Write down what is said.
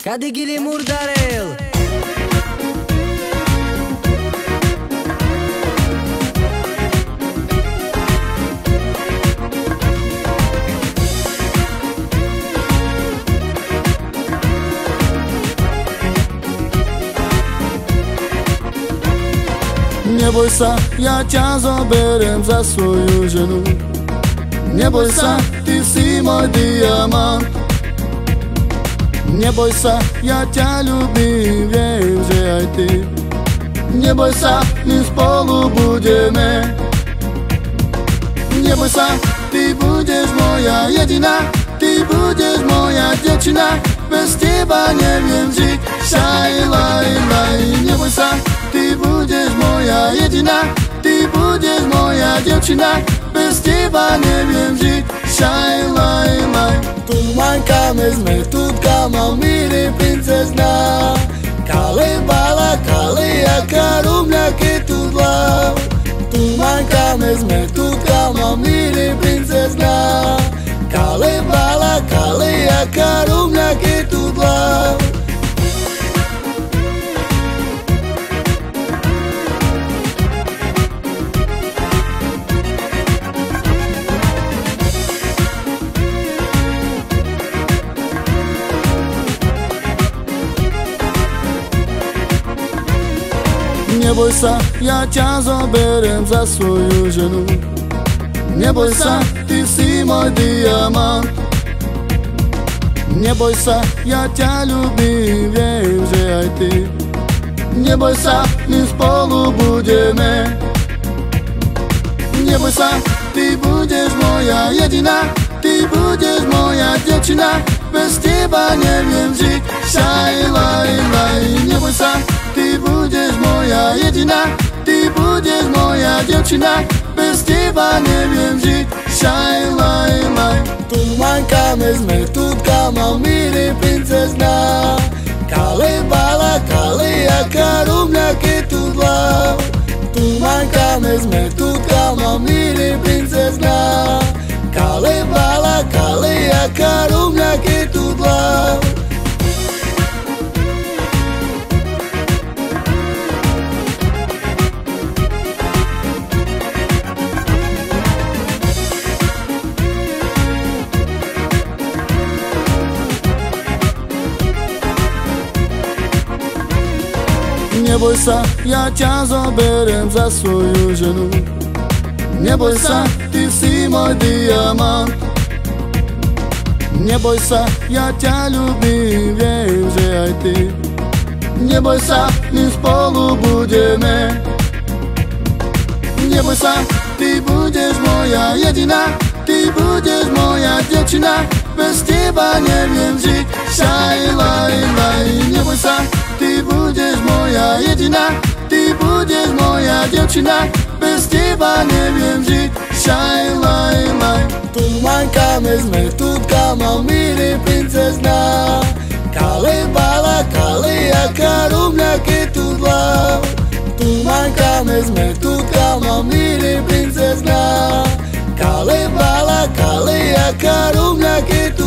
Kadigili Murdarel. Nie boj sa, ja ťa zoberiem za svoju ženu. Neboj sa, ty si môj diamant. Neboj sa, ja ťa ľúbim, viem, že aj ty. Neboj sa, my spolu budeme. Neboj sa, ty budeš moja jediná. Ty budeš moja devčina. Bez teba neviem žiť. Šaj, laj, laj. Neboj sa, ty budeš moja jediná. Ty budeš moja devčina. Bez teba neviem žiť. Šaj, laj, laj. Tu mancame sme tutka, mal miri princezna. Kale bala, kale jaka rumľa ketudla. Tu mancame sme tutka, mal miri princezna. Kale bala, kale jaka rumľa ketudla. Neboj sa, ja ťa zoberiem za svoju ženu. Neboj sa, ty si môj diamant. Neboj sa, ja ťa ľúbim, viem, že aj ty. Neboj sa, my spolu budeme. Neboj sa, ty budeš moja jediná. Ty budeš moja devčina. Bez teba neviem žiť. Šaj, laj, laj. Neboj sa, ty budeš moja jediná. Ty budeš moja devčina. Bez teba neviem žiť. Šaj, laj, laj. Tu mancame sme tutka, mal miri princezna. Kale bala, kale jaka rumľa ketudla. Tu mancame sme tutka, mal miri princezna. Kale bala, kale jaka rumľa ketudla. Neboj sa, ja ťa zoberiem za svoju ženu. Neboj sa, ty si môj diamant. Neboj sa, ja ťa ľúbim, viem, že aj ty. Neboj sa, my spolu budeme. Neboj sa, ty budeš moja jediná. Ty budeš moja devčina. Bez teba neviem žiť. Šaj, laj, laj. Neboj sa, ty budeš moja jediná. Ty budeš moja devčina. Bez teba neviem žiť. Šaj, laj, laj. Tu mancame sme tutka, mal miri princezna. Kale bala, kale jaka rumľa ketudla. Tu mancame sme tutka, mal miri princezna. Kale bala, kale jaka rumľa ketudla.